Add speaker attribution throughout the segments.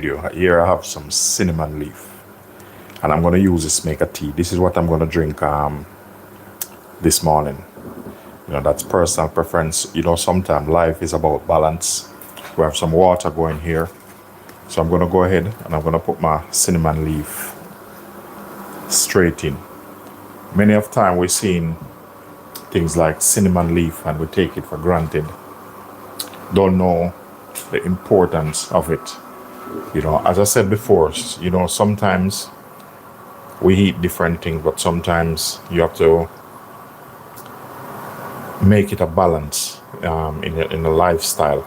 Speaker 1: video. Here I have some cinnamon leaf, and I'm gonna use this to make a tea. This is what I'm gonna drink this morning. That's personal preference. Sometimes life is about balance. We have some water going here, so I'm gonna go ahead and I'm gonna put my cinnamon leaf straight in. Many of time we're seeing things like cinnamon leaf and we take it for granted. Don't know the importance of it. As I said before, sometimes we eat different things, but sometimes you have to make it a balance in a lifestyle.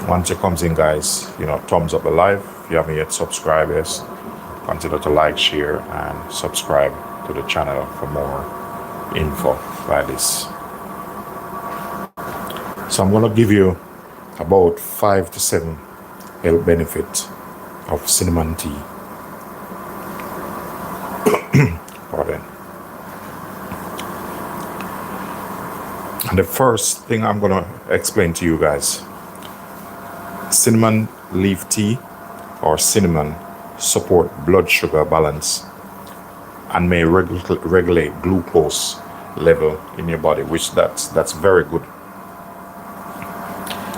Speaker 1: Once it comes in, guys, thumbs up the live. If you haven't yet subscribed, yes, consider to like, share, and subscribe to the channel for more info like this. So I'm gonna give you about 5 to 7 health benefits of cinnamon tea. Pardon. And the first thing I'm gonna explain to you guys, cinnamon leaf tea or cinnamon support blood sugar balance and may regulate glucose level in your body, which that's very good.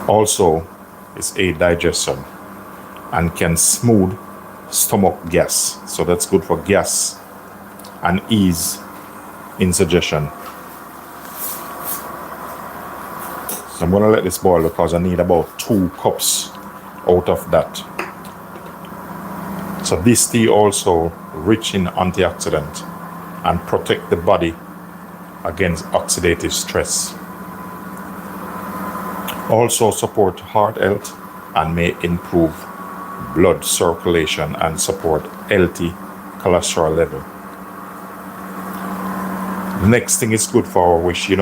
Speaker 1: Also, it's aid digestion and can smooth stomach gas, so that's good for gas and ease indigestion. So I'm gonna let this boil because I need about 2 cups out of that. So this tea also rich in antioxidant and protect the body against oxidative stress. Also support heart health and may improve blood circulation and support healthy cholesterol level. The next thing is good for, which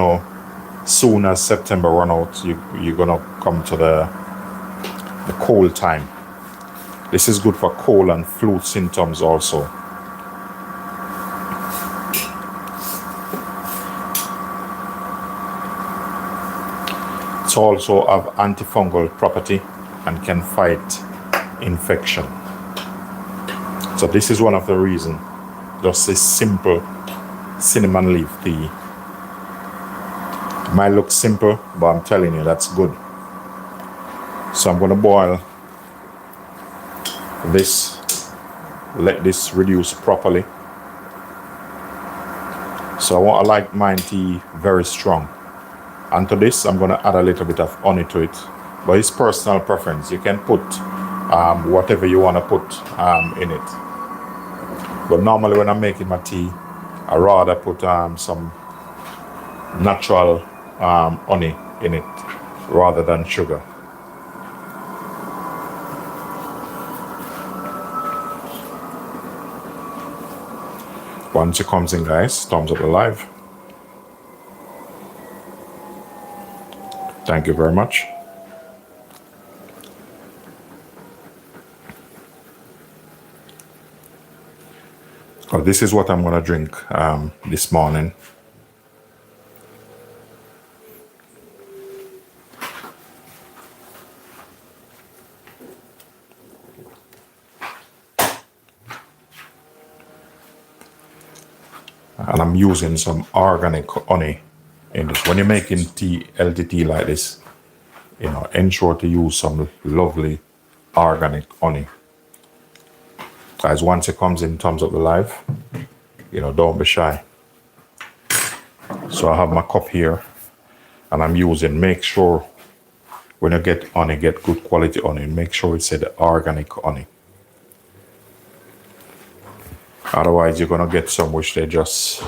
Speaker 1: soon as September run out, you're gonna come to the cold time. This is good for cold and flu symptoms also. It also have antifungal property and can fight infection. So this is one of the reasons. Just this simple cinnamon leaf tea. It might look simple, but I'm telling you, that's good. So I'm gonna boil this, let this reduce properly. So I like mine tea very strong. And to this, I'm going to add a little bit of honey to it. But it's personal preference. You can put whatever you want to put in it. But normally when I'm making my tea, I rather put some natural honey in it rather than sugar. Once it comes in, guys, thumbs up the live. Thank you very much. Oh, this is what I'm gonna drink this morning. And I'm using some organic honey in this. When you're making tea, healthy tea like this, ensure to use some lovely organic honey. Guys, once it comes in, thumbs up the live. Don't be shy. So I have my cup here, and I'm using. Make sure when you get honey, get good quality honey. Make sure it said organic honey. Otherwise, you're gonna get some which they just,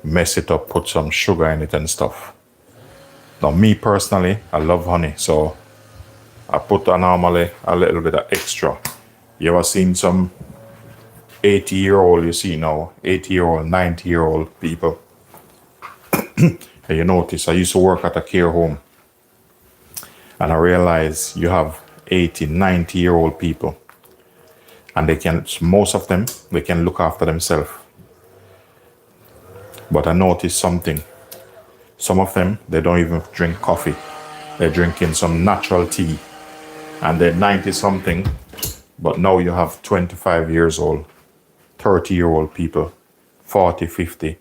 Speaker 1: mess it up, put some sugar in it and stuff. Now, me personally, I love honey, so I put normally a little bit of extra. You ever seen some 80-year-old, 80-year-old, 90-year-old people? And you notice, I used to work at a care home, and I realized you have 80, 90-year-old people, and most of them, they can look after themselves. But I noticed something. Some of them, they don't even drink coffee. They're drinking some natural tea. And they're 90 something, but now you have 25 years old, 30-year-old people, 40, 50.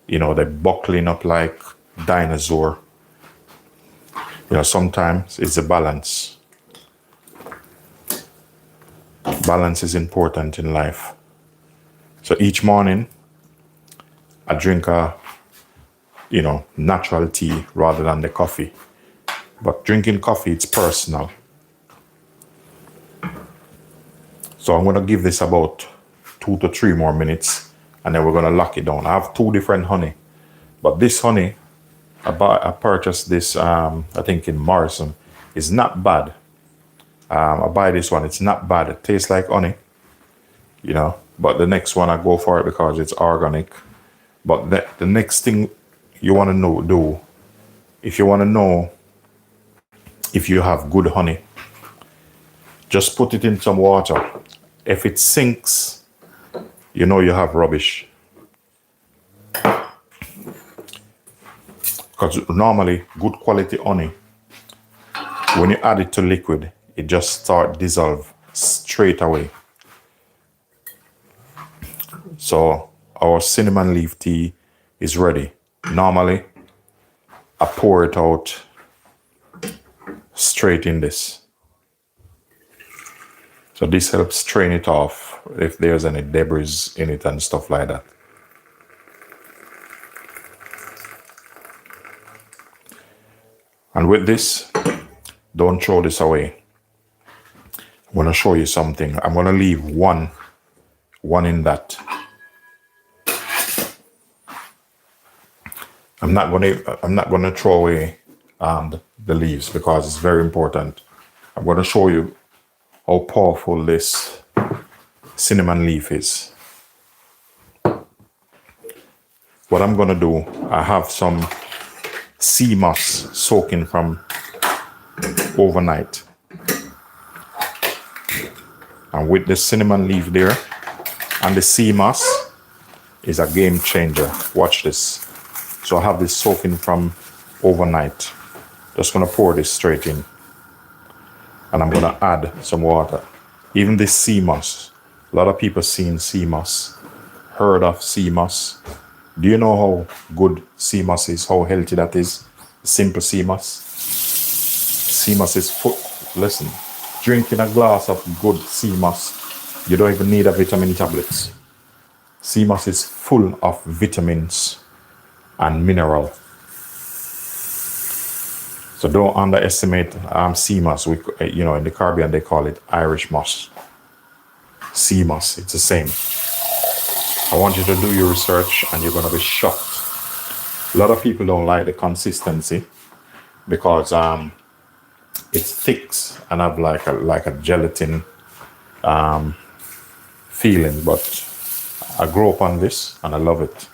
Speaker 1: You know, they're buckling up like dinosaur. You know, sometimes it's a balance. Balance is important in life. So each morning, I drink a, natural tea rather than the coffee. But drinking coffee, it's personal. So I'm going to give this about 2 to 3 more minutes, and then we're going to lock it down. I have 2 different honey, but this honey, I purchased this, I think in Morrison. It's not bad. I buy this one. It's not bad. It tastes like honey, but the next one I go for it because it's organic. But the next thing you want to do, if you want to know if you have good honey, just put it in some water. If it sinks, you know you have rubbish. Because normally, good quality honey, when you add it to liquid, it just starts dissolve straight away. So our cinnamon leaf tea is ready. Normally, I pour it out straight in this. So this helps strain it off if there's any debris in it and stuff like that. And with this, don't throw this away. I'm going to show you something. I'm going to leave one in that. I'm not going to throw away the leaves because it's very important. I'm going to show you how powerful this cinnamon leaf is. What I'm going to do, I have some sea moss soaking from overnight. And with the cinnamon leaf there and the sea moss is a game changer. Watch this. So I have this soaking from overnight. Just going to pour this straight in. And I'm going to add some water. Even this sea moss. A lot of people seen sea moss, heard of sea moss. Do you know how good sea moss is, how healthy that is? Simple sea moss. Sea moss is full. Listen, drinking a glass of good sea moss, you don't even need a vitamin tablets. Sea moss is full of vitamins and mineral. So don't underestimate sea moss. In the Caribbean they call it Irish moss. Sea moss, it's the same. I want you to do your research and you're going to be shocked. A lot of people don't like the consistency because it thicks and have like a gelatin feeling, but I grew up on this and I love it.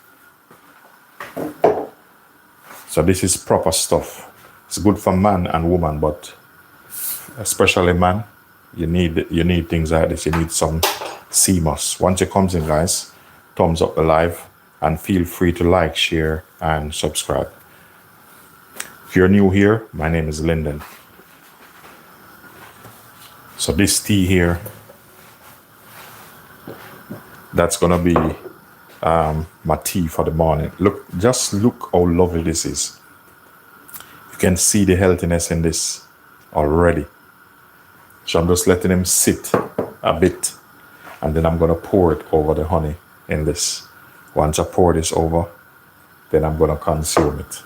Speaker 1: So this is proper stuff. It's good for man and woman, but especially man, you need things like this. You need some sea moss. Once it comes in, guys, thumbs up the live and feel free to like, share, and subscribe. If you're new here, my name is Linden. So this tea here, that's gonna be my tea for the morning. Just look how lovely this is. You can see the healthiness in this already. So I'm just letting them sit a bit, and then I'm gonna pour it over the honey in this. Once I pour this over, then I'm gonna consume it.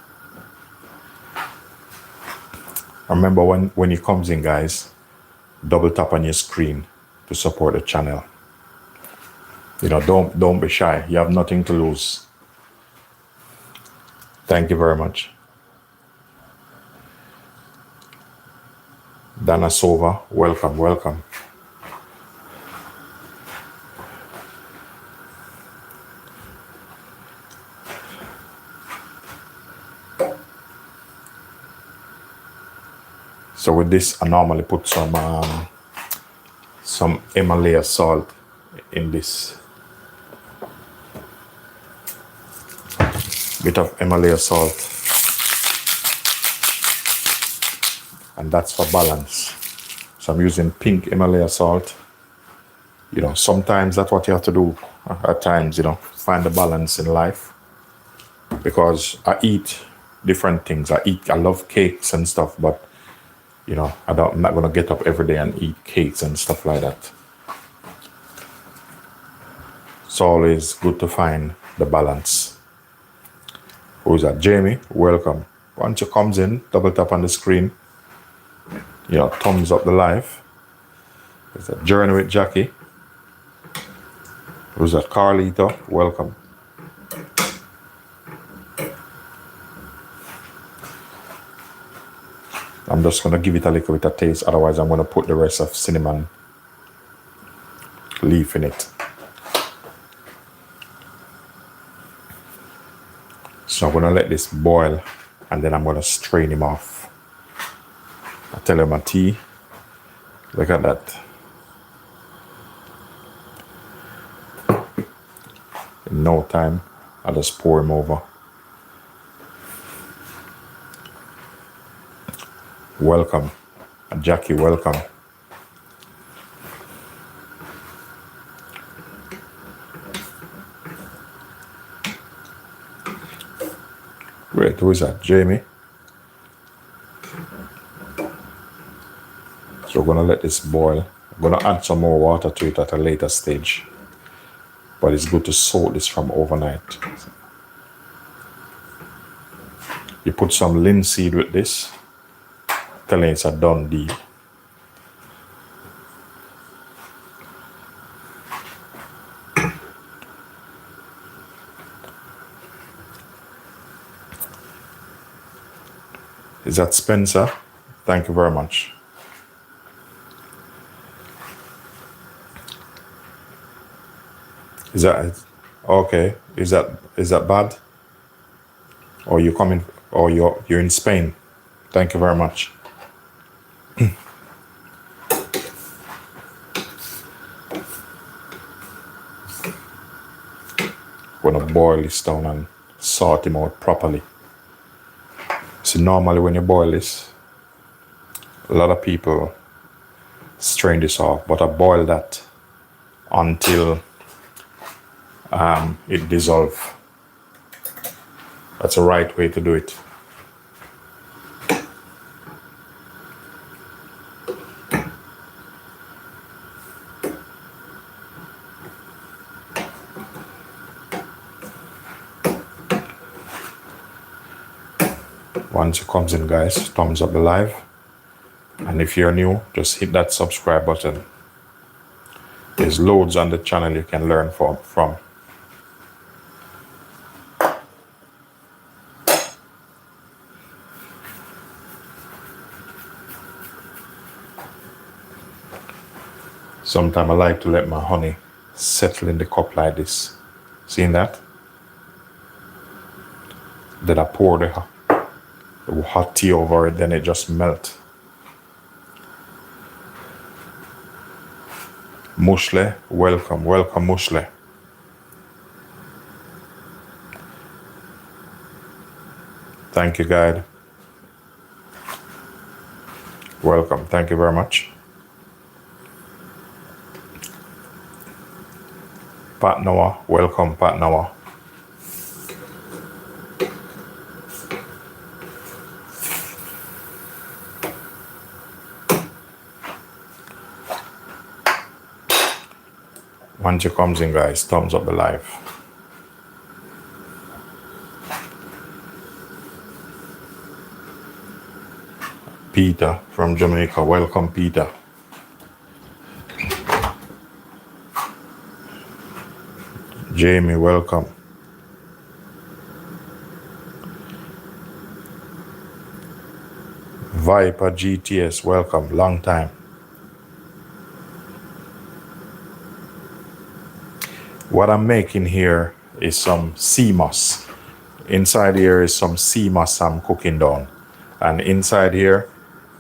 Speaker 1: Remember when it comes in, guys, double tap on your screen to support the channel. Don't be shy. You have nothing to lose. Thank you very much. Dana Sova, welcome. So with this, I normally put some Himalaya salt in this. Bit of Himalaya salt. and that's for balance. So I'm using pink Himalaya salt. You know, sometimes that's what you have to do at times, you know, find the balance in life. Because I eat different things. I love cakes and stuff, but you know, I'm not gonna get up every day and eat cakes and stuff like that. It's always good to find the balance. Who's that? Jamie, welcome. Once you comes in, double tap on the screen. You know, thumbs up the live. There's a journey with Jackie. Who's that? Carlito, welcome. I'm just gonna give it a little bit of taste, otherwise I'm gonna put the rest of cinnamon leaf in it. So I'm gonna let this boil and then I'm gonna strain him off. I tell you my tea, look at that. In no time, I'll just pour him over. Welcome, Jackie, welcome. Wait, who is that? Jamie? So we're gonna let this boil. I'm gonna add some more water to it at a later stage. But it's good to soak this from overnight. You put some linseed with this. Telling you it's a done deal. Is that Spencer? Thank you very much. Is that okay? Is that bad? Or you coming? Or you're in Spain? Thank you very much. Gonna boil this down and sort him out properly. See, normally when you boil this, a lot of people strain this off, but I boil that until it dissolves. That's the right way to do it. Once it comes in, guys, thumbs up the live. And if you're new, just hit that subscribe button. There's loads on the channel you can learn from. Sometimes I like to let my honey settle in the cup like this. Seeing that? Then I pour the hot tea over it, then it just melts. Mushle, welcome, Mushle. Thank you, guide. Welcome, thank you very much. Pat Noah, welcome, Pat Noah. Once it comes in, guys, thumbs up the live. Peter from Jamaica, welcome, Peter. Jamie, welcome. Viper GTS, welcome, long time. What I'm making here is some sea moss. Inside here is some sea moss I'm cooking down. And inside here,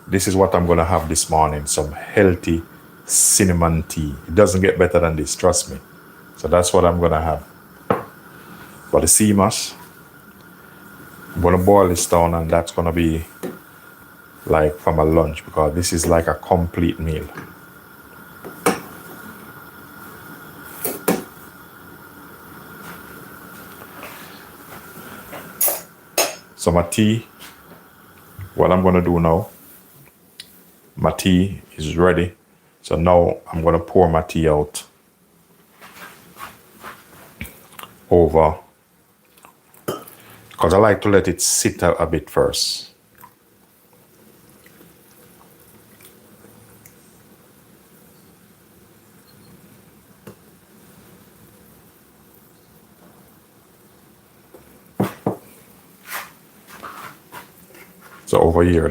Speaker 1: this is what I'm gonna have this morning, some healthy cinnamon tea. It doesn't get better than this, trust me. So that's what I'm gonna have. But the sea moss, I'm gonna boil this down and that's gonna be like from a lunch, because this is like a complete meal. So my tea, what I'm gonna do now, my tea is ready. So now I'm gonna pour my tea out over, because I like to let it sit a bit first. So over here,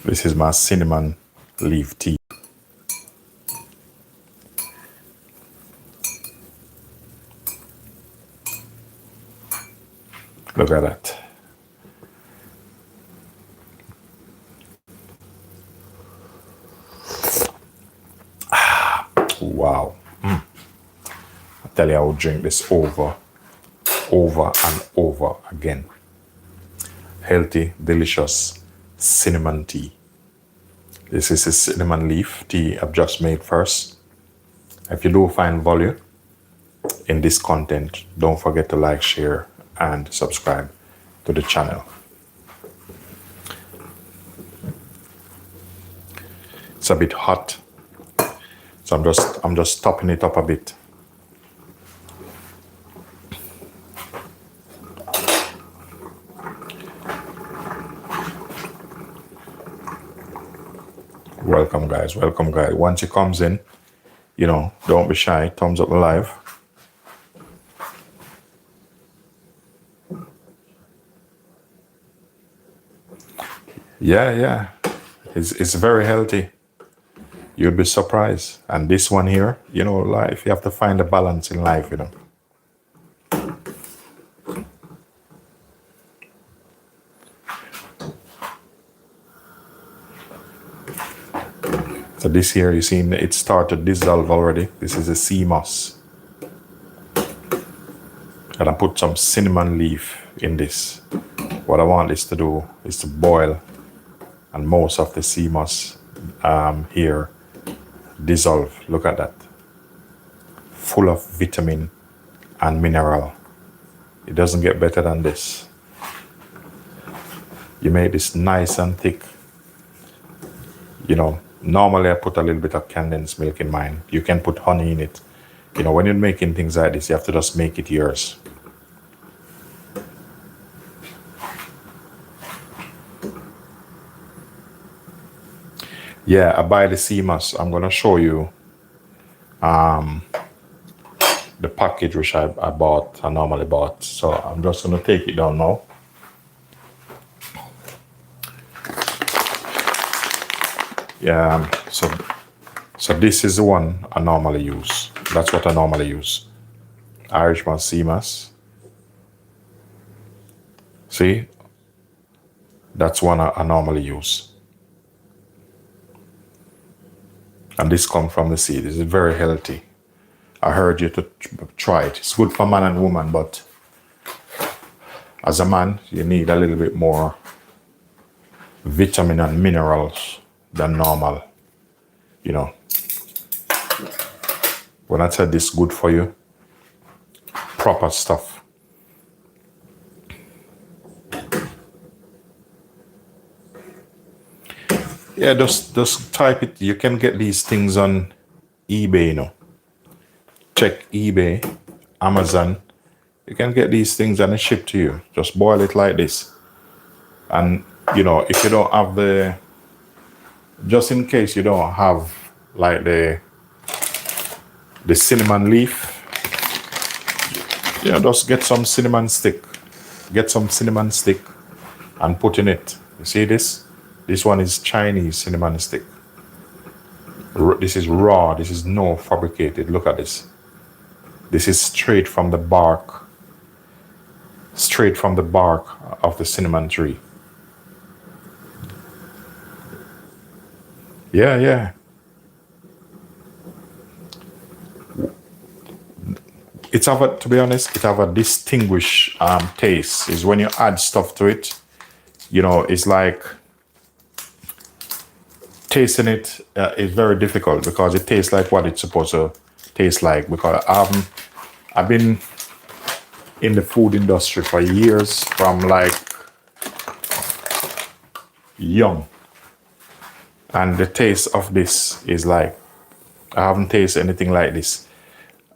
Speaker 1: this is my cinnamon leaf tea. Look at that. Wow. I tell you, I would drink this over and over again. Healthy, delicious cinnamon tea. This is a cinnamon leaf tea I've just made first. If you do find value in this content, don't forget to like, share, and subscribe to the channel. It's a bit hot, so I'm just topping it up a bit. Welcome guys, welcome guys. Once it comes in, you know, don't be shy, thumbs up the live. Yeah, it's very healthy. You'd be surprised. And this one here, you know, life, you have to find a balance in life, you know. So this here, you see, it started to dissolve already. This is a sea moss. And I put some cinnamon leaf in this. What I want this to do is to boil, and most of the sea moss here dissolve. Look at that. Full of vitamin and mineral. It doesn't get better than this. You make this nice and thick. You know, normally I put a little bit of condensed milk in mine. You can put honey in it. You know, when you're making things like this, you have to just make it yours. Yeah, I buy the sea moss. I'm gonna show you the package which I normally bought. So I'm just gonna take it down now. Yeah, so this is the one I normally use. That's what I normally use. Irishman sea moss. See? That's one I normally use. And this comes from the sea. This is very healthy. I heard you to try it. It's good for man and woman, but as a man, you need a little bit more vitamin and minerals than normal. You know, when I said this good for you, proper stuff. Yeah, just type it. You can get these things on eBay, you know. Check eBay, Amazon. You can get these things and it's shipped to you. Just boil it like this. And, you know, if you don't have just in case you don't have like the cinnamon leaf, yeah, just get some cinnamon stick. Get some cinnamon stick and put in it. You see this? This one is Chinese cinnamon stick. This is raw. This is no fabricated. Look at this. This is straight from the bark. Straight from the bark of the cinnamon tree. Yeah. To be honest, it have a distinguished taste. Is when you add stuff to it, You know, it's like tasting it is very difficult because it tastes like what it's supposed to taste like. Because I've been in the food industry for years, from like young, and the taste of this is like, I haven't tasted anything like this.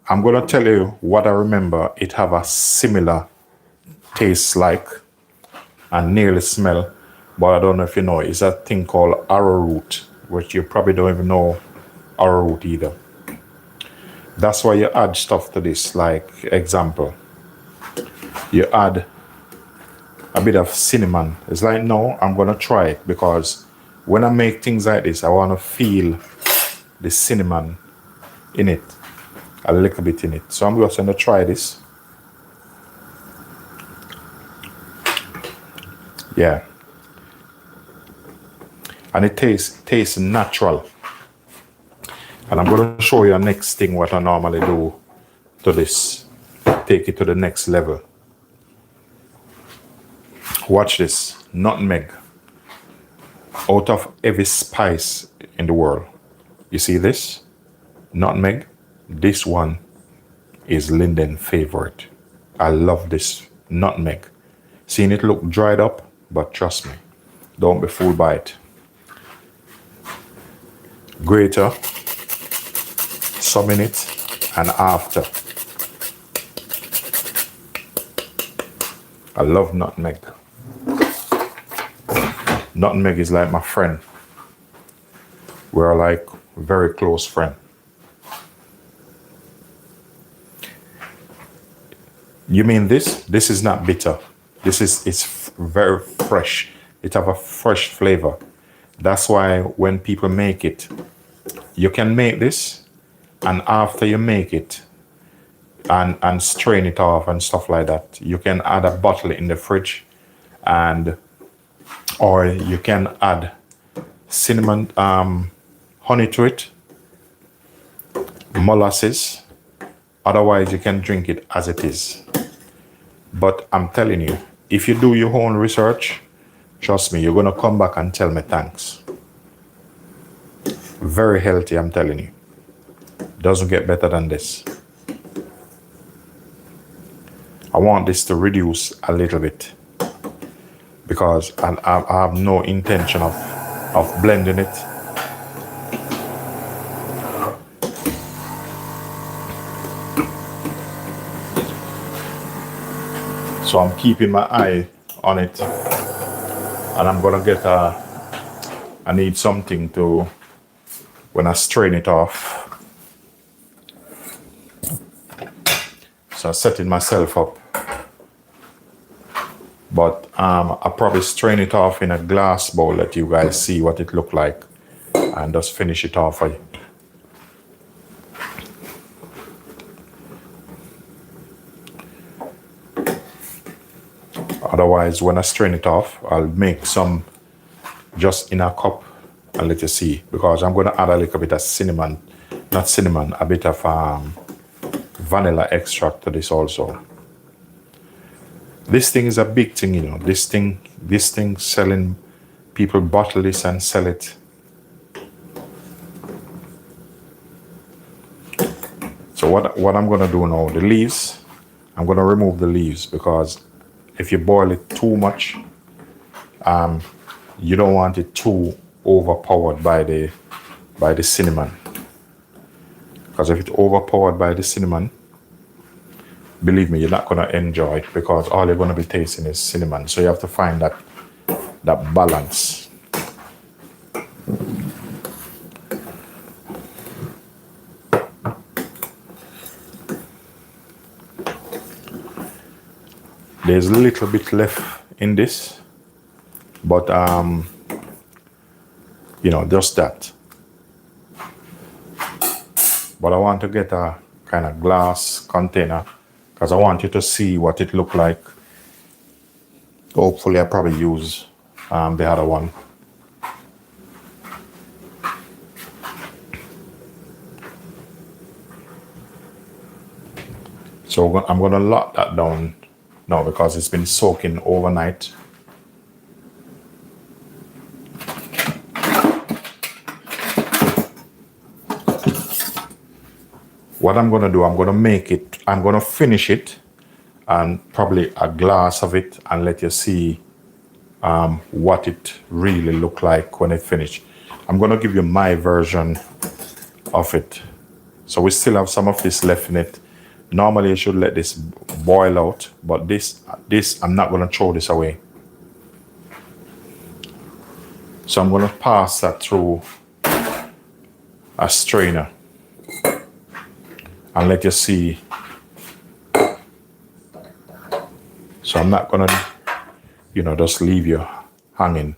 Speaker 1: I'm gonna tell you what I remember it have a similar taste like and nearly smell, but I don't know if you know, it's a thing called arrowroot, which you probably don't even know arrowroot either. That's why you add stuff to this, like example, you add a bit of cinnamon. It's like, no, I'm gonna try it because when I make things like this, I wanna feel the cinnamon in it, a little bit in it. So I'm just gonna try this. Yeah. And it tastes natural. And I'm gonna show you next thing what I normally do to this. Take it to the next level. Watch this. Nutmeg. Out of every spice in the world. You see this? Nutmeg. This one is Linden favorite. I love this nutmeg. Seeing it look dried up, but trust me, don't be fooled by it. Grater, some in it, and after. I love nutmeg. Nutmeg is like my friend. We're like very close friend. You mean this? This is not bitter. It's very fresh. It have a fresh flavor. That's why when people make it, you can make this, and after you make it and strain it off and stuff like that, you can add a bottle in the fridge, and or you can add cinnamon, honey to it, molasses. Otherwise, you can drink it as it is. But I'm telling you, if you do your own research, trust me, you're gonna come back and tell me thanks. Very healthy, I'm telling you. Doesn't get better than this. I want this to reduce a little bit because I have no intention of blending it. So I'm keeping my eye on it, and I'm gonna get I need something to, when I strain it off. So I'm setting myself up, but I'll probably strain it off in a glass bowl, let you guys see what it look like, and just finish it off for you. Otherwise, when I strain it off, I'll make some just in a cup and let you see, because I'm going to add a little bit of cinnamon, not cinnamon, a bit of vanilla extract to this also. This thing is a big thing, you know. This thing selling, people bottle this and sell it. So what I'm going to do now, the leaves, I'm going to remove the leaves, because if you boil it too much, you don't want it too overpowered by the cinnamon. Because if it's overpowered by the cinnamon, believe me, you're not going to enjoy it, because all you're going to be tasting is cinnamon. So you have to find that balance. There's a little bit left in this, but you know, just that. But I want to get a kind of glass container, because I want you to see what it look like. Hopefully I probably use the other one. So I'm going to lock that down now, because it's been soaking overnight. What I'm gonna do, I'm gonna make it, I'm gonna finish it and probably a glass of it and let you see what it really look like when it finished. I'm gonna give you my version of it. So we still have some of this left in it. Normally you should let this boil out, but this I'm not gonna throw this away. So I'm gonna pass that through a strainer and let you see. So I'm not gonna, just leave you hanging.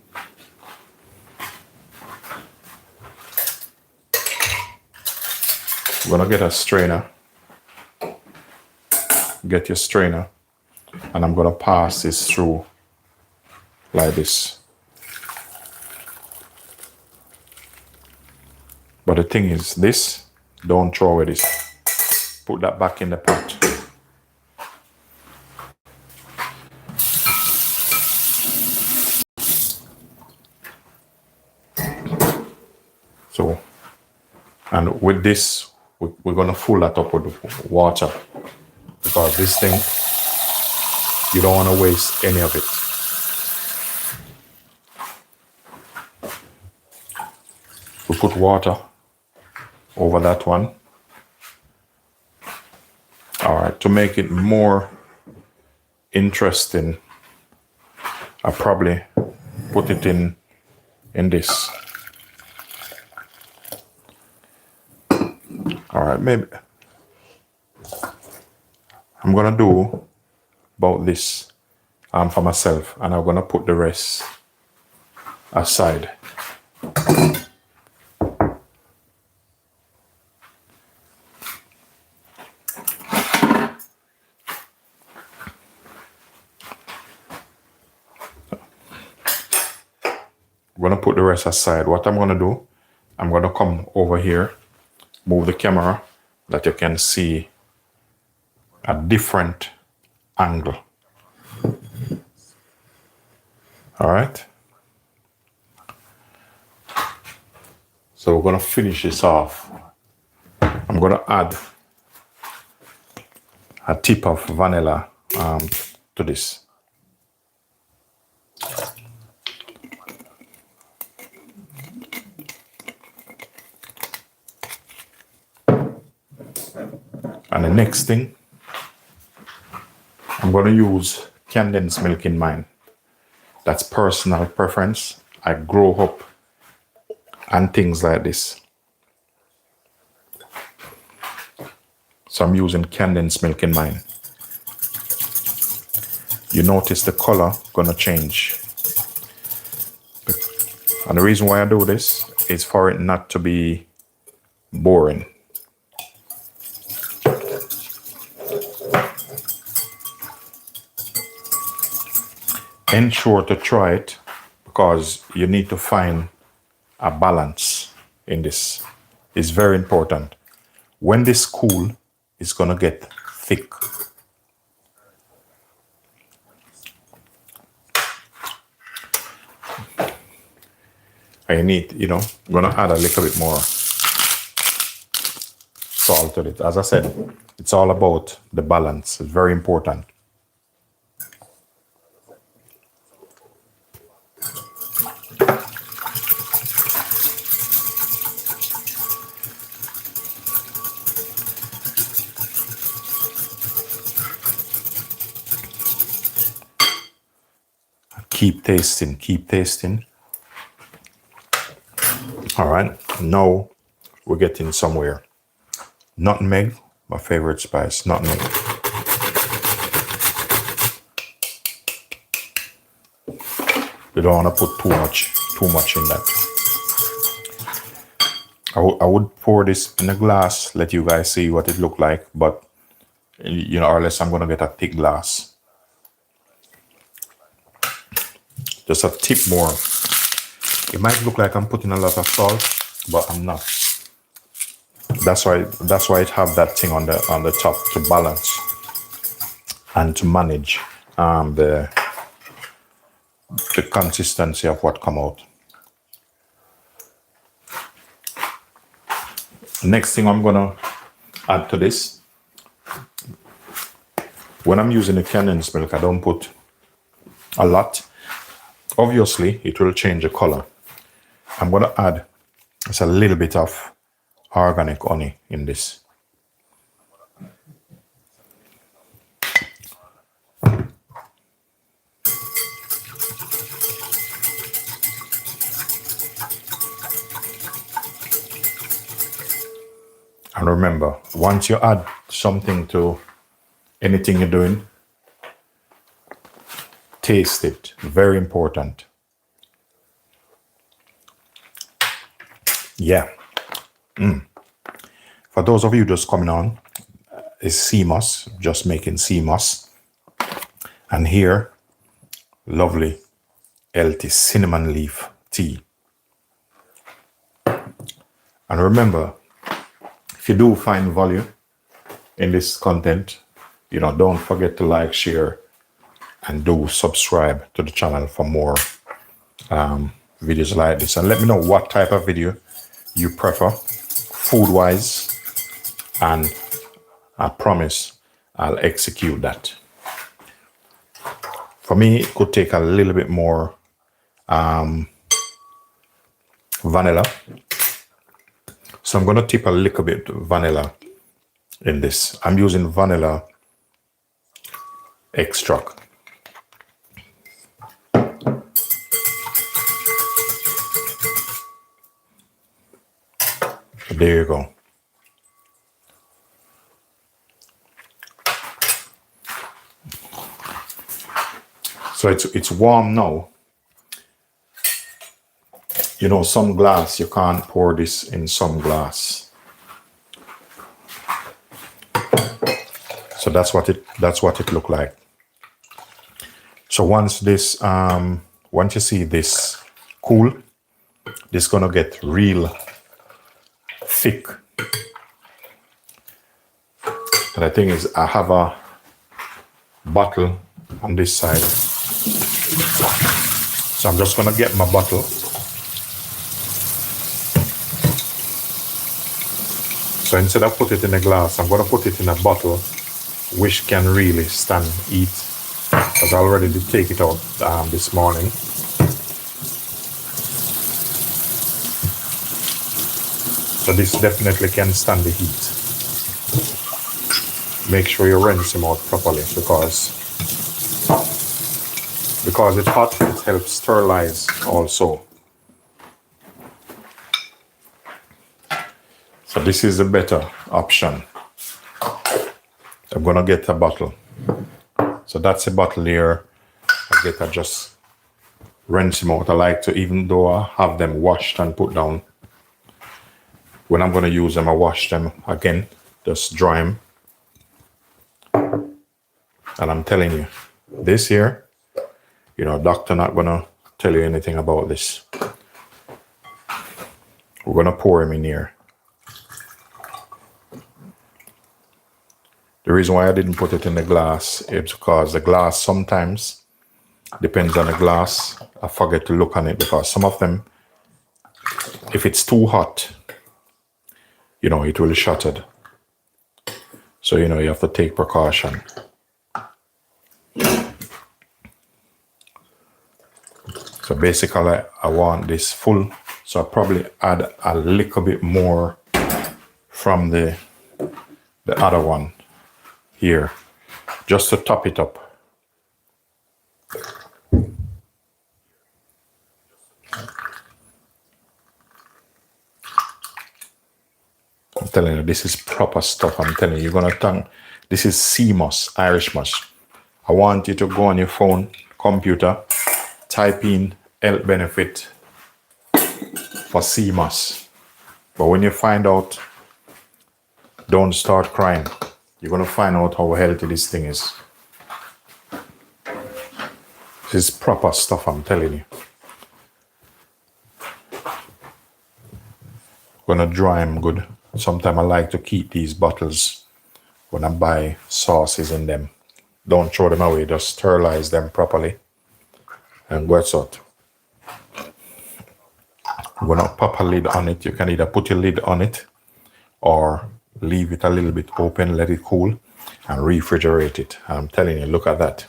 Speaker 1: I'm gonna get a strainer. Get your strainer, and I'm gonna pass this through like this. But the thing is, this, don't throw away this. Put that back in the pot. So, and with this, we're gonna fill that up with water, because this thing, you don't wanna waste any of it. We put water over that one. All right, to make it more interesting, I probably put it in this. All right, maybe I'm gonna do about this for myself, and I'm gonna put the rest aside. I'm gonna put the rest aside. What I'm gonna do, I'm gonna come over here, move the camera that you can see a different angle. All right. So we're gonna finish this off. I'm gonna add a tip of vanilla to this. And the next thing, I'm gonna use condensed milk in mine. That's personal preference. I grew up and things like this. So I'm using condensed milk in mine. You notice the color gonna change. And the reason why I do this is for it not to be boring. Ensure to try it, because you need to find a balance in this. It's very important. When this cool, it's gonna get thick. I need, I'm gonna add a little bit more salt to it. As I said, it's all about the balance. It's very important. Keep tasting, keep tasting. All right, now we're getting somewhere. Nutmeg, my favorite spice, nutmeg. You don't want to put too much in that. I would pour this in a glass, let you guys see what it look like, but or else I'm gonna get a thick glass. Just a tip more. It might look like I'm putting a lot of salt, but I'm not. That's why it have that thing on the top to balance and to manage the consistency of what come out. Next thing I'm gonna add to this. When I'm using the condensed milk, I don't put a lot. Obviously, it will change the color. I'm going to add just a little bit of organic honey in this. And remember, once you add something to anything you're doing, taste it. Very important. Yeah. For those of you just coming on, is sea moss, just making sea moss. And here, lovely, healthy cinnamon leaf tea. And remember, if you do find value in this content, don't forget to like, share, and do subscribe to the channel for more videos like this. And let me know what type of video you prefer, food-wise, and I promise I'll execute that. For me, it could take a little bit more vanilla. So I'm going to tip a little bit vanilla in this. I'm using vanilla extract. There you go. So it's warm now. Some glass, you can't pour this in some glass. So that's what it looked like. So once you see this cool, this gonna get real thick. And the thing is, I have a bottle on this side. So I'm just gonna get my bottle. So instead of put it in a glass, I'm gonna put it in a bottle which can really stand heat. Because I already did take it out this morning. So this definitely can stand the heat. Make sure you rinse them out properly because it's hot, it helps sterilize also. So this is a better option. I'm gonna get a bottle. So that's a bottle here. I just rinse them out. I like to, even though I have them washed and put down, when I'm gonna use them, I wash them again, just dry them. And I'm telling you, this here, doctor not gonna tell you anything about this. We're gonna pour them in here. The reason why I didn't put it in the glass is because the glass sometimes, depends on the glass, I forget to look on it because some of them, if it's too hot, it will shatter. So, you have to take precaution. So basically, I want this full. So I'll probably add a little bit more from the other one here, just to top it up. I'm telling you, this is proper stuff. I'm telling you, you're gonna thank. This is sea moss, Irish moss. I want you to go on your phone, computer, type in health benefit for sea moss. But when you find out, don't start crying. You're gonna find out how healthy this thing is. This is proper stuff, I'm telling you. Gonna dry them good. Sometimes I like to keep these bottles when I buy sauces in them. Don't throw them away, just sterilize them properly. And what's out. I'm gonna pop a lid on it. You can either put your lid on it or leave it a little bit open, let it cool, and refrigerate it. And I'm telling you, look at that.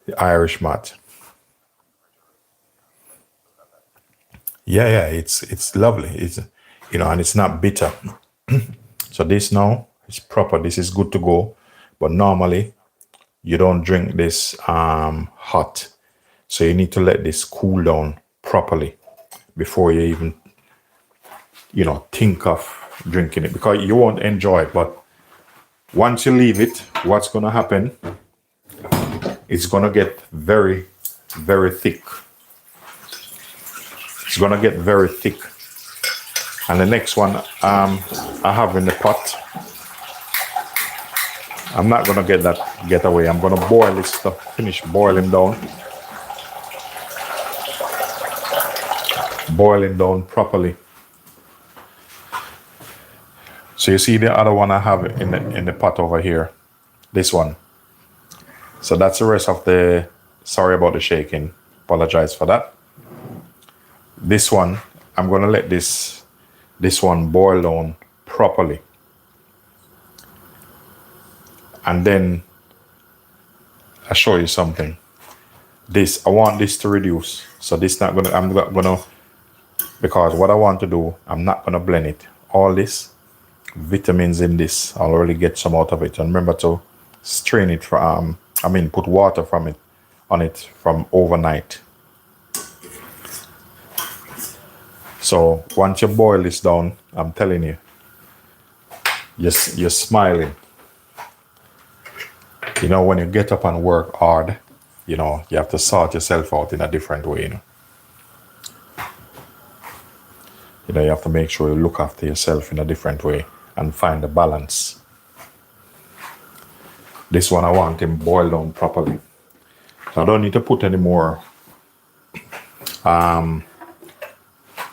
Speaker 1: The Irish mat. Yeah, it's lovely. It's, you know, and it's not bitter. So this now is proper. This is good to go. But normally you don't drink this hot. So you need to let this cool down properly before you even, you know, think of drinking it, because you won't enjoy it. But once you leave it, what's going to happen? It's going to get very, very thick. It's going to get very thick. And the next one I have in the pot, I'm not going to get away. I'm going to boil this stuff, finish boiling down. Boiling down properly. So you see the other one I have in the pot over here, this one. So that's the rest of the, sorry about the shaking, apologize for that. This one, I'm gonna let this one boil down properly. And then I'll show you something. I want this to reduce. So this I'm not gonna, because what I want to do, I'm not gonna blend it. All this vitamins in this, I'll already get some out of it. And remember to strain it from, put water from it on it from overnight. So once you boil this down, I'm telling you, you're smiling. You know, when you get up and work hard, you know, you have to sort yourself out in a different way, you know. You know, you have to make sure you look after yourself in a different way and find the balance. This one I want him boiled down properly. So I don't need to put any more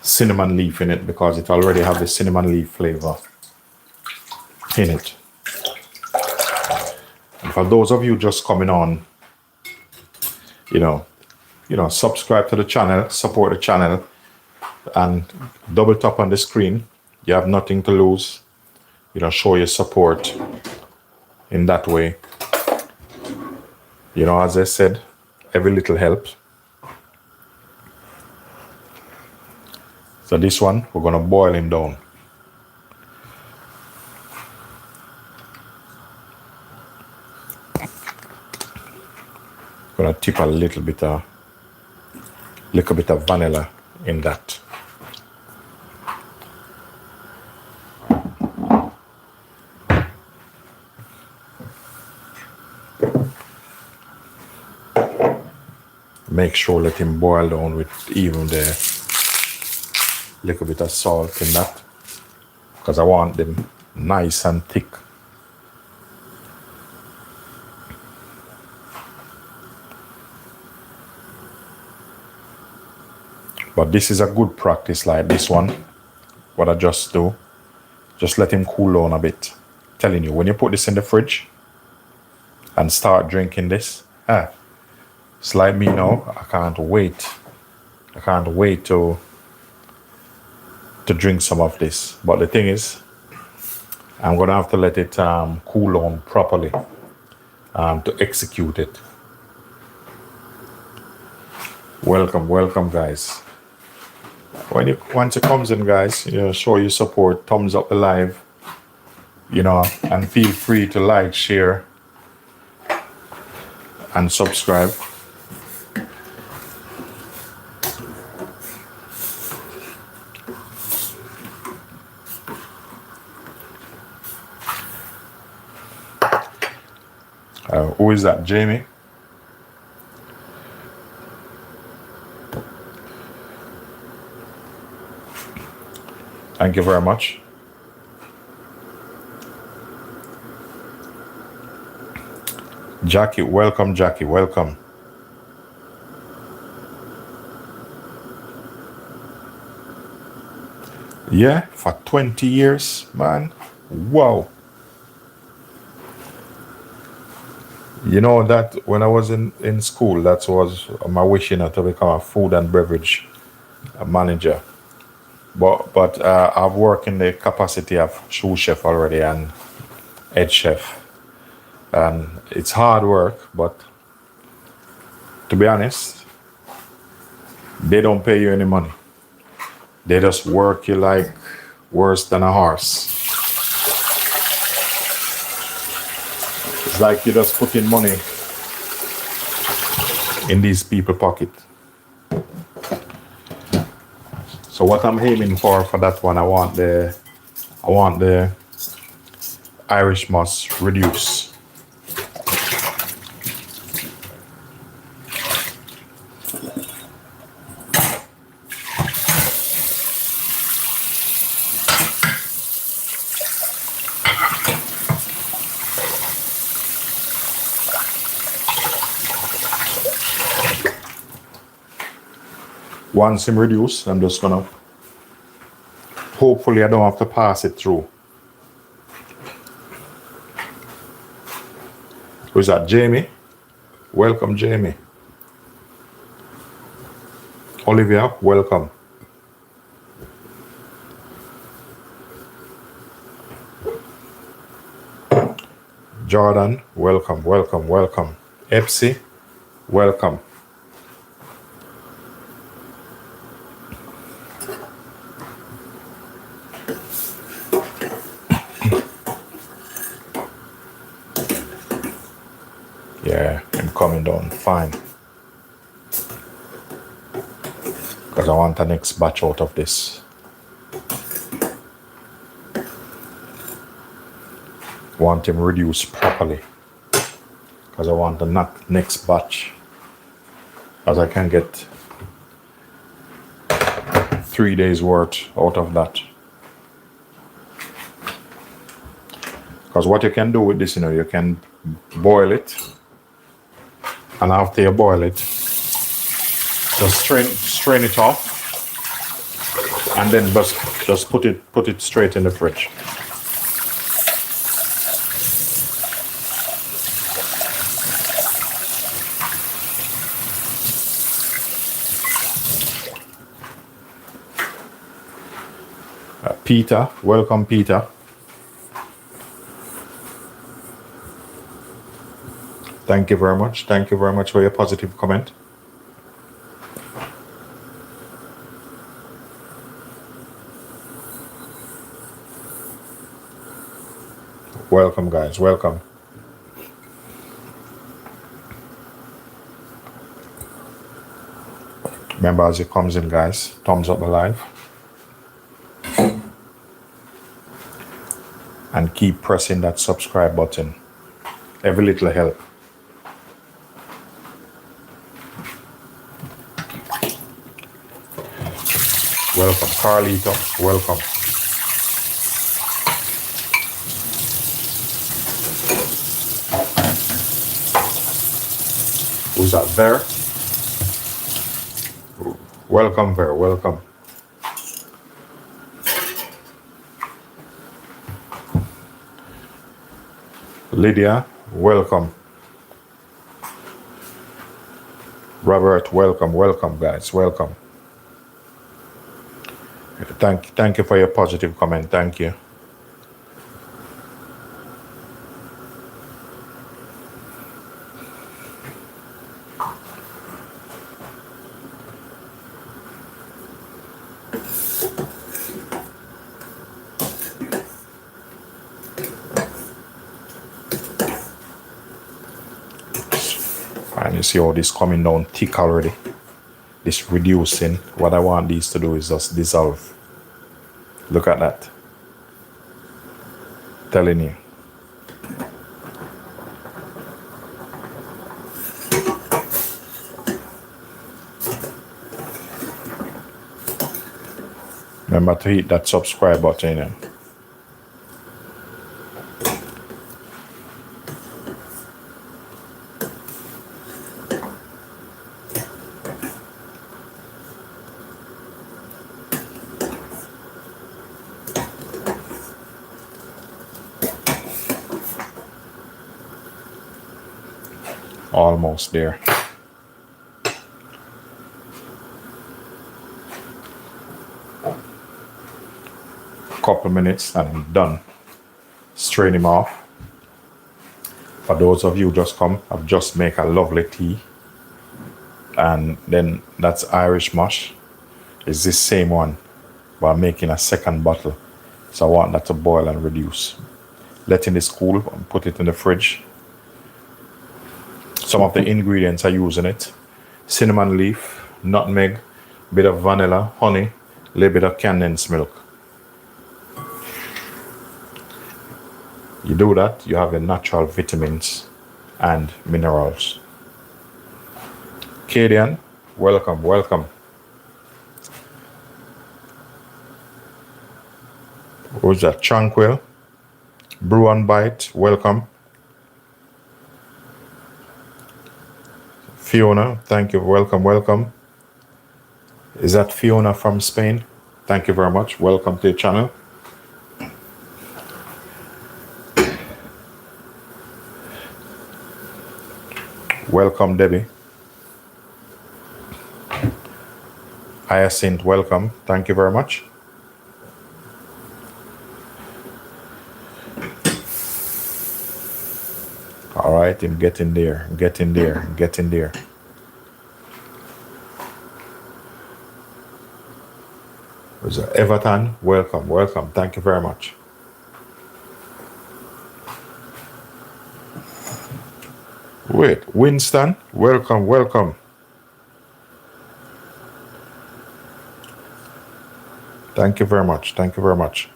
Speaker 1: cinnamon leaf in it, because it already have the cinnamon leaf flavor in it. And for those of you just coming on, you know, subscribe to the channel, support the channel, and double tap on the screen. You have nothing to lose. You know, show your support in that way. You know, as I said, every little helps. So this one, we're gonna boil him down. Gonna tip a little bit of vanilla in that. Make sure let him boil down with even the little bit of salt in that, because I want them nice and thick. But this is a good practice, like this one. What I just do, just let him cool down a bit. I'm telling you, when you put this in the fridge and start drinking this, it's like me now. I can't wait to drink some of this. But the thing is, I'm gonna have to let it cool down properly to execute it. Welcome guys. Once it comes in, guys, you know, show your support, thumbs up the live, you know, and feel free to like, share, and subscribe. Who is that, Jamie? Thank you very much. Jackie, welcome, Jackie, welcome. Yeah, for 20 years, man. Wow. You know that when I was in school, that was my wish, you know, to become a food and beverage manager. But I've worked in the capacity of sous chef already and head chef, and it's hard work. But to be honest, they don't pay you any money. They just work you like worse than a horse. It's like you just put in money in these people pocket. So what I'm aiming for that one, I want the Irish moss reduce. Once I'm reduced, I'm just gonna, hopefully I don't have to pass it through. Who's that? Jamie? Welcome, Jamie. Olivia, welcome. Jordan, welcome, welcome, welcome. Epsy, welcome. Yeah, I'm coming down fine. Because I want the next batch out of this. Want him reduced properly. Because I want the next batch. As I can get 3 days worth out of that. Because what you can do with this, you can boil it. And after you boil it, just strain it off, and then just put it straight in the fridge. Peter, welcome, Peter. Thank you very much. Thank you very much for your positive comment. Welcome, guys. Welcome. Remember, as it comes in, guys, thumbs up the live. And keep pressing that subscribe button. Every little help. Welcome, Carlito. Welcome. Who's that? Ver? Welcome, Ver. Welcome. Lydia, welcome. Robert, welcome. Welcome, guys. Welcome. Thank you for your positive comment. Thank you. And you see all this coming down thick already. This reducing. What I want these to do is just dissolve. Look at that. Telling you. Remember to hit that subscribe button. Almost there. couple minutes and I'm done. Strain him off. For those of you who just come, I've just make a lovely tea. And then that's Irish mush. It's this same one, but I'm making a second bottle. So I want that to boil and reduce. Letting this cool and put it in the fridge. Some of the ingredients I use in it: cinnamon leaf, nutmeg, bit of vanilla, honey, a little bit of condensed milk. You do that, you have the natural vitamins and minerals. Cadian, welcome, welcome. Who's that? Tranquil. Brew and Bite, welcome. Fiona, thank you, welcome, welcome. Is that Fiona from Spain? Thank you very much. Welcome to the channel. Welcome, Debbie. Hyacinth, welcome. Thank you very much. All right, I'm getting there, getting there, getting there. Where's that? Everton, welcome, welcome. Thank you very much. Wait, Winston, welcome, welcome. Thank you very much, thank you very much.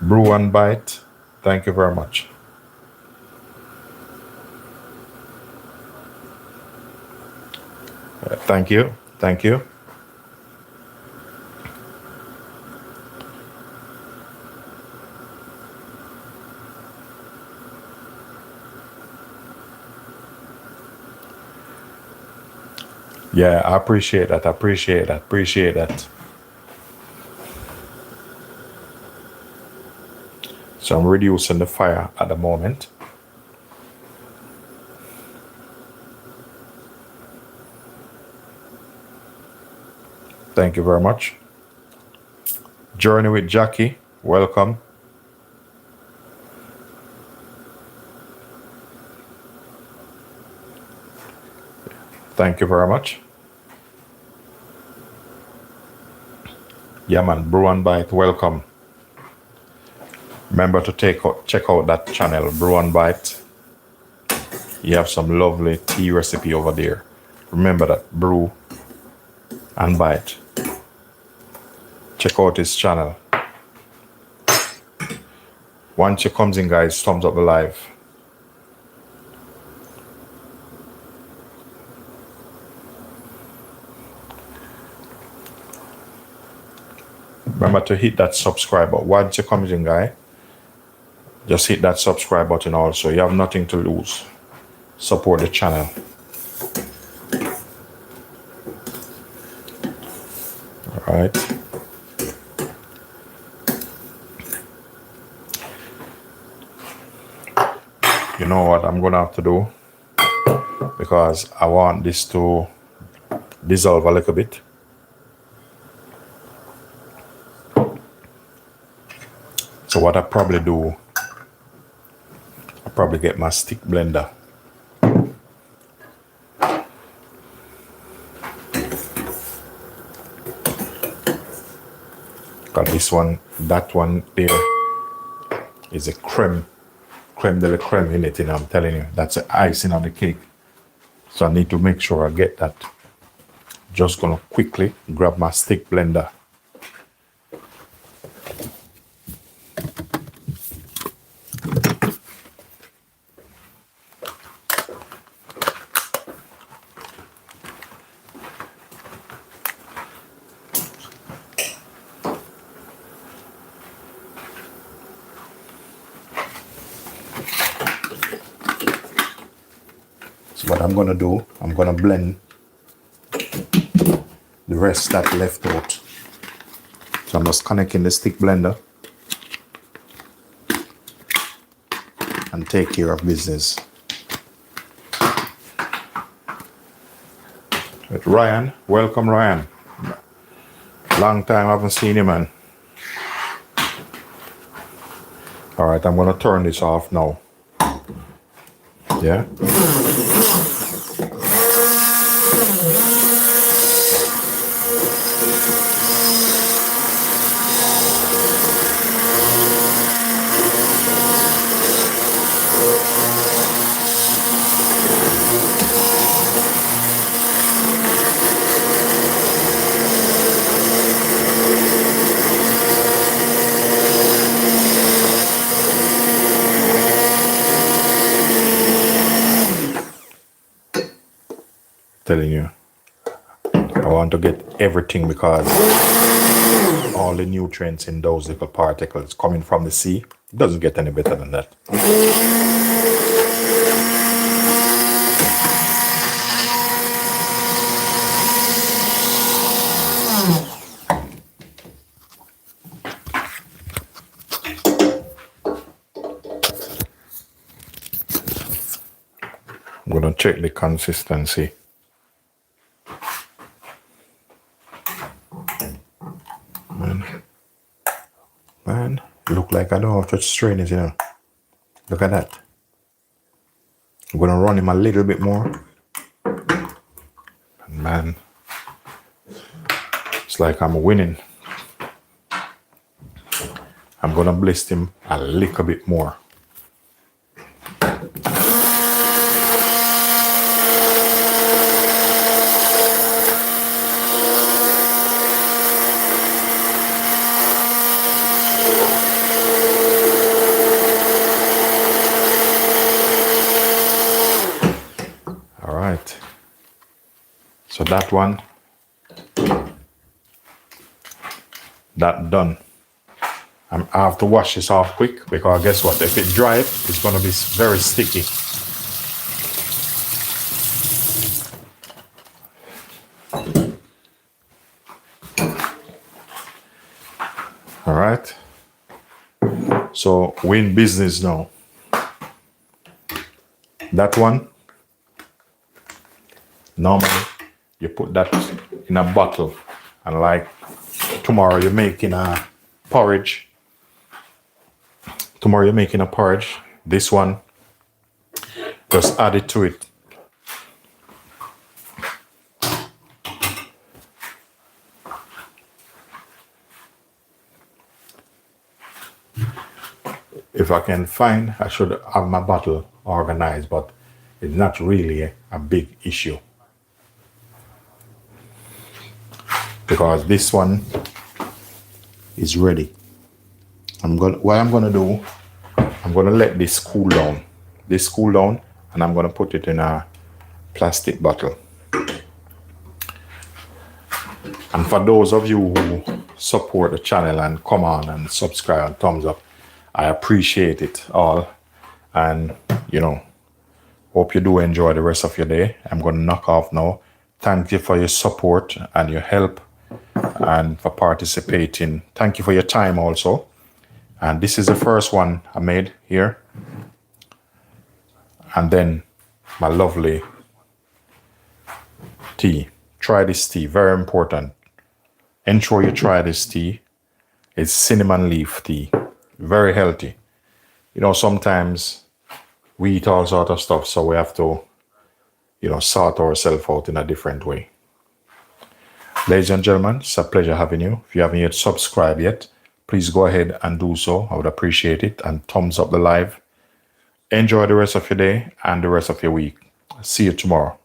Speaker 1: Brew and Bite, thank you very much. Thank you, thank you. Yeah, I appreciate that, appreciate that, appreciate that. So I'm reducing the fire at the moment. Thank you very much. Journey with Jackie, welcome. Thank you very much. Yeah, man, Brew and Bite, welcome. Remember to check out that channel, Brew and Bite. You have some lovely tea recipe over there. Remember that, Brew and Bite. Check out his channel. Once you comes in, guys, thumbs up the live. Remember to hit that subscribe button. Once you come in, guys, just hit that subscribe button also. You have nothing to lose. Support the channel. All right. You know what I'm gonna have to do, because I want this to dissolve a little bit. So what I probably do, I probably get my stick blender. Because this one, that one there is a creme de la creme in it, and I'm telling you, that's the icing on the cake. So I need to make sure I get that. Just gonna quickly grab my stick blender. So what I'm gonna do, I'm gonna blend the rest that left out. So I'm just connecting the stick blender and take care of business. Ryan, welcome Ryan. Long time I haven't seen you, man. All right, I'm gonna turn this off now. Yeah. Telling you, I want to get everything because all the nutrients in those little particles coming from the sea. It doesn't get any better than that. I'm gonna check the consistency. Man, look like I don't have to strain it, you know. Look at that. I'm gonna run him a little bit more. And man, it's like I'm winning. I'm gonna blast him a little bit more. All right. So that one, that done. I have to wash this off quick because guess what? If it dry, it's gonna be very sticky. All right. So we're in business now. That one, normally you put that in a bottle, and like tomorrow you're making a porridge. Tomorrow you're making a porridge. This one, just add it to it. If I can find, I should have my bottle organized, but it's not really a big issue. Because this one is ready. What I'm gonna do, I'm gonna let this cool down. This cool down, and I'm gonna put it in a plastic bottle. And for those of you who support the channel and come on and subscribe and thumbs up, I appreciate it all. And you know, hope you do enjoy the rest of your day. I'm gonna knock off now. Thank you for your support and your help and for participating. Thank you for your time also. And this is the first one I made here. And then my lovely tea. Try this tea, very important. Ensure you try this tea. It's cinnamon leaf tea, very healthy. You know, sometimes we eat all sort of stuff, so we have to, you know, sort ourselves out in a different way. Ladies and gentlemen, it's a pleasure having you. If you haven't yet subscribed yet, please go ahead and do so. I would appreciate it. And thumbs up the live. Enjoy the rest of your day and the rest of your week. See you tomorrow.